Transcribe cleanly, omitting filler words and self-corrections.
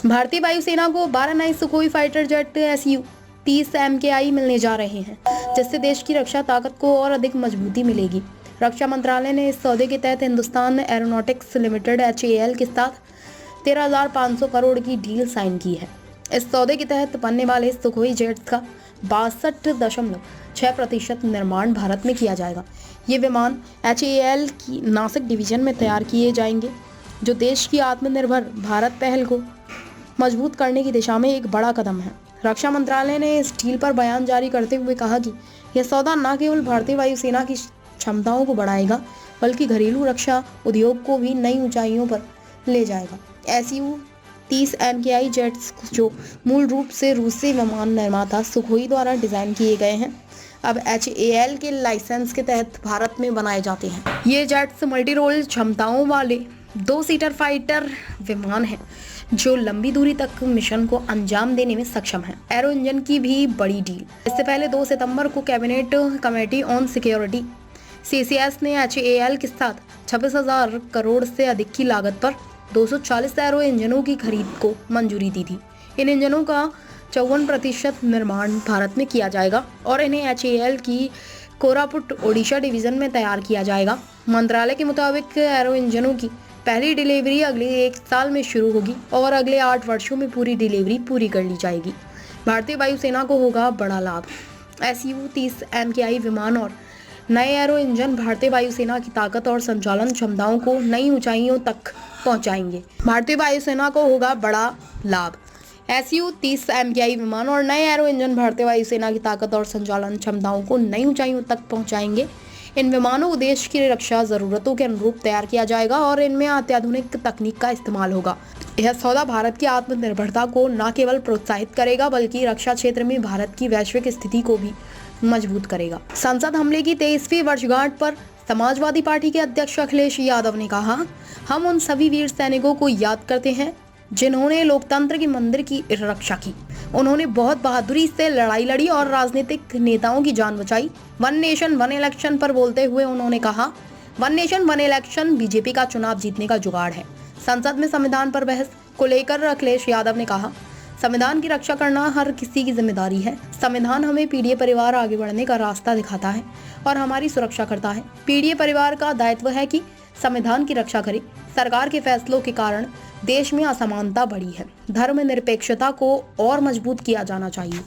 भारतीय वायुसेना को 12 नए Sukhoi fighter jet Su-30 MKI मिलने जा रहे हैं, जिससे देश की रक्षा ताकत को और अधिक मजबूती मिलेगी। रक्षा मंत्रालय ने इस सौदे के तहत हिंदुस्तान एरोनॉटिक्स लिमिटेड HAL के साथ 13,500 करोड़ की डील साइन की है। इस सौदे के तहत बनने वाले सुखोई जेट्स का 62.6% निर्माण भारत में किया जाएगा। ये विमान HAL की नासिक डिवीजन में तैयार किए जाएंगे, जो देश की आत्मनिर्भर भारत पहल को मजबूत करने की दिशा में एक बड़ा कदम है। रक्षा मंत्रालय ने इस डील पर बयान जारी करते हुए कहा कि यह सौदा न केवल भारतीय वायुसेना की क्षमताओं को बढ़ाएगा, बल्कि घरेलू रक्षा उद्योग को भी नई ऊंचाइयों पर ले जाएगा। Su-30 MKI जेट्स, जो मूल रूप से रूसी विमान निर्माता सुखोई द्वारा डिजाइन किए गए हैं, अब HAL के लाइसेंस के तहत भारत में बनाए जाते हैं। ये जेट्स मल्टी रोल क्षमताओं वाले 2 सीटर फाइटर विमान हैं, जो लंबी दूरी तक मिशन को अंजाम देने में सक्षम हैं। एरो इंजन की भी बड़ी डील। इससे पहले 2 सितंबर को cabinet committee on security CCS ने HAL के साथ 26,000 करोड़ से अधिक की लागत पर 240 एरो इंजनों की खरीद को मंजूरी दी थी। इन इंजनों का 54% निर्माण भारत में किया जाएगा और इन्हें HAL की कोरापुट ओडिशा डिवीजन में तैयार किया जाएगा। मंत्रालय के मुताबिक एरो इंजनों की पहली डिलीवरी अगले 1 साल में शुरू होगी और अगले 8 वर्षों में पूरी डिलीवरी पूरी कर ली जाएगी। भारतीय वायुसेना को होगा बड़ा लाभ। Su-30 MKI विमान और नए एरो इंजन भारतीय वायुसेना की ताकत और संचालन क्षमताओं को नई ऊंचाइयों तक पहुंचाएंगे। भारतीय वायुसेना को होगा बड़ा लाभ। Su-30 MKI विमान और नए एरो इंजन भारतीय वायुसेना की ताकत और संचालन क्षमताओं को नई ऊंचाइयों तक पहुंचाएंगे। इन विमानों को देश की रक्षा जरूरतों के अनुरूप तैयार किया जाएगा और इनमें अत्याधुनिक तकनीक का इस्तेमाल होगा। यह सौदा भारत की आत्मनिर्भरता को न केवल प्रोत्साहित करेगा, बल्कि रक्षा क्षेत्र में भारत की वैश्विक स्थिति को भी मजबूत करेगा। संसद हमले की 23वीं वर्षगांठ पर समाजवादी पार्टी के अध्यक्ष अखिलेश यादव ने कहा, हम उन सभी वीर सैनिकों को याद करते हैं जिन्होंने लोकतंत्र की मंदिर की रक्षा की। उन्होंने बहुत बहादुरी से लड़ाई लड़ी और राजनीतिक नेताओं की जान बचाई। वन नेशन वन इलेक्शन पर बोलते हुए उन्होंने कहा, one nation one election BJP का चुनाव जीतने का जुगाड़ है। संसद में संविधान पर बहस को लेकर अखिलेश यादव ने कहा, संविधान की रक्षा करना हर किसी की जिम्मेदारी है। संविधान हमें पीढ़ी परिवार आगे बढ़ने का रास्ता दिखाता है और हमारी सुरक्षा करता है। पीढ़ी परिवार का दायित्व है कि संविधान की रक्षा करे। सरकार के फैसलों के कारण देश में असमानता बढ़ी है। धर्मनिरपेक्षता को और मजबूत किया जाना चाहिए।